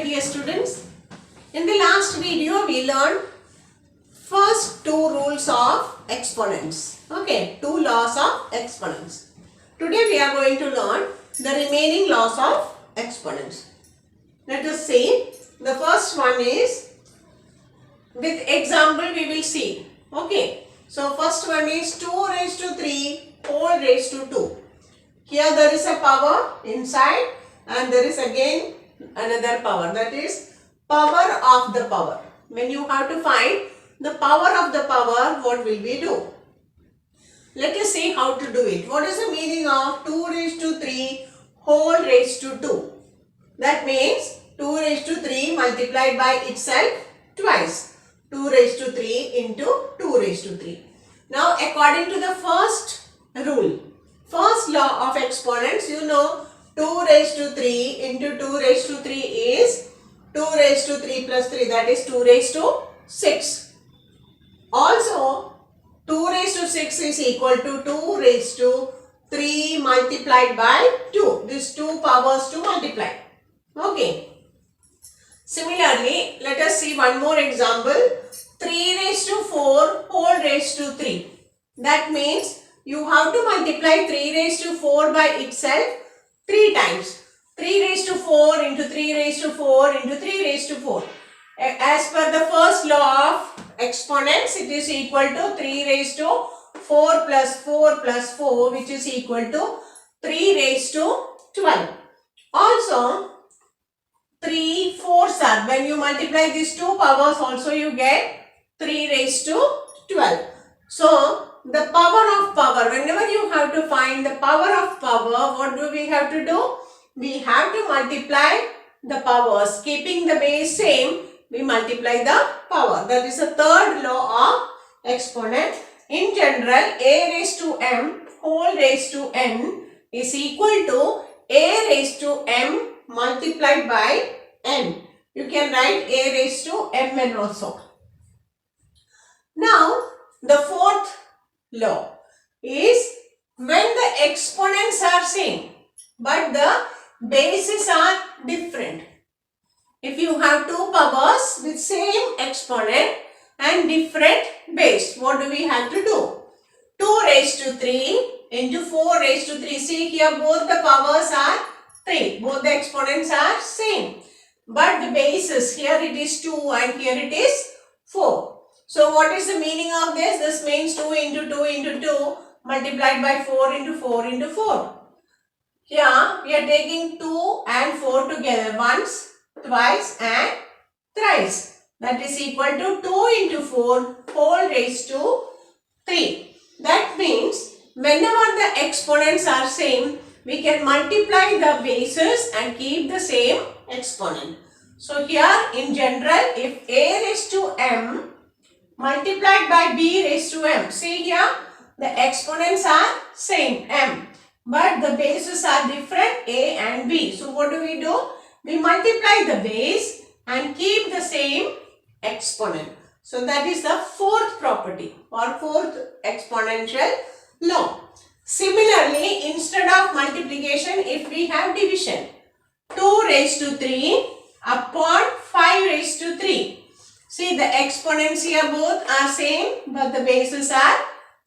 dear students. In the last video we learned first two rules of exponents. Okay, two laws of exponents. Today we are going to learn the remaining laws of exponents. Let us see. The first one is with example we will see. Okay, so first one is 2 raised to 3 whole raised to 2. Here there is a power inside and there is again another power, that is power of the power. When you have to find the power of the power, what will we do? Let us see how to do it. What is the meaning of 2 raised to 3 whole raised to 2? That means 2 raised to 3 multiplied by itself twice. 2 raised to 3 into 2 raised to 3. Now according to the first rule, first law of exponents, you know 2 raised to 3 into 2 raised to 3 is 2 raised to 3 plus 3, that is 2 raised to 6. Also 2 raised to 6 is equal to 2 raised to 3 multiplied by 2. These two powers to multiply. Okay. Similarly, let us see one more example. 3 raised to 4 whole raised to 3. That means you have to multiply 3 raised to 4 by itself 3 times. 3 raised to 4 into 3 raised to 4 into 3 raised to 4. As per the first law of exponents, it is equal to 3 raised to 4 plus 4 which is equal to 3 raised to 12. Also, 3 fours are, when you multiply these two powers also you get 3 raised to 12. So, the power of power, whenever you have to find the power of power, what do we have to do? We have to multiply the powers. Keeping the base same, we multiply the power. That is the third law of exponent. In general, a raised to m whole raised to n is equal to a raised to m multiplied by n. You can write a raised to mn also. Now, the fourth law is when the exponents are same but the bases are different. If you have two powers with same exponent and different base, what do we have to do? 2 raised to 3 into 4 raised to 3. See here both the powers are 3. Both the exponents are same. But the bases, here it is 2 and here it is 4. So what is the meaning of this? This means 2 into 2 into 2 multiplied by 4 into 4 into 4. Here we are taking 2 and 4 together once, twice and thrice. That is equal to 2 into 4 whole raised to 3. That means whenever the exponents are same, we can multiply the bases and keep the same exponent. So here in general, if a raised to m multiplied by b raised to m. See here, the exponents are same, m. But the bases are different, a and b. So what do? We multiply the base and keep the same exponent. So that is the fourth property or fourth exponential law. Similarly, instead of multiplication, if we have division, 2 raised to 3 upon 5 raised to 3. See, the exponents here both are same but the bases are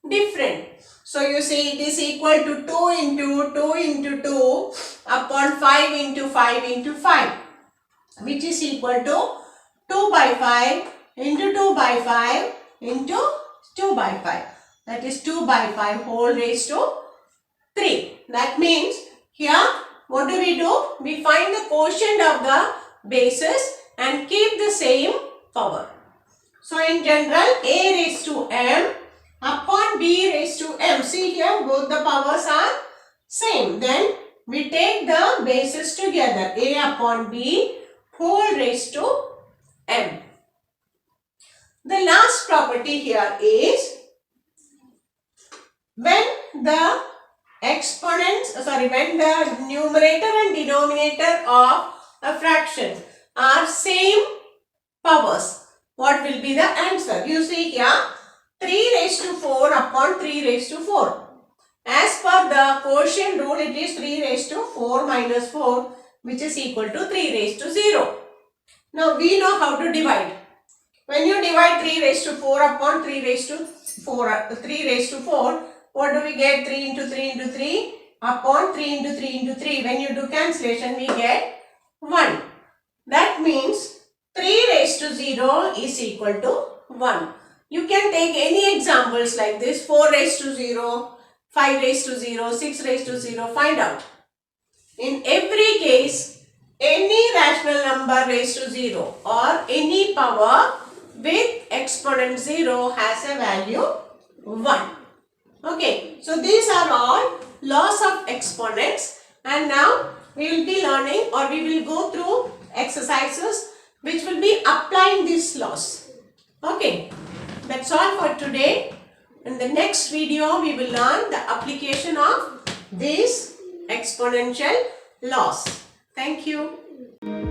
different. So you see it is equal to 2 into 2 into 2 upon 5 into 5 into 5, which is equal to 2 by 5 into 2 by 5 into 2 by 5. That is 2 by 5 whole raised to 3. That means here what do? We find the quotient of the bases and keep the same power. So in general, a raised to m upon b raised to m. See here both the powers are same. Then we take the bases together, a upon b whole raised to m. The last property here is when the when the numerator and denominator of a fraction are same powers, what will be the answer? You see here 3 raised to 4 upon 3 raised to 4. As per the quotient rule, it is 3 raised to 4 minus 4, which is equal to 3 raised to 0. Now we know how to divide. When you divide 3 raised to 4 upon 3 raised to 4, what do we get? 3 into 3 into 3 upon 3 into 3 into 3. When you do cancellation, we get 1. That means 3 raised to 0 is equal to 1. You can take any examples like this: 4 raised to 0, 5 raised to 0, 6 raised to 0. Find out. In every case, any rational number raised to 0 or any power with exponent 0 has a value 1. Okay, so these are all laws of exponents, and now we will be learning, or we will go through exercises which will be applying these laws. Okay, that's all for today. In the next video, we will learn the application of these exponential laws. Thank you.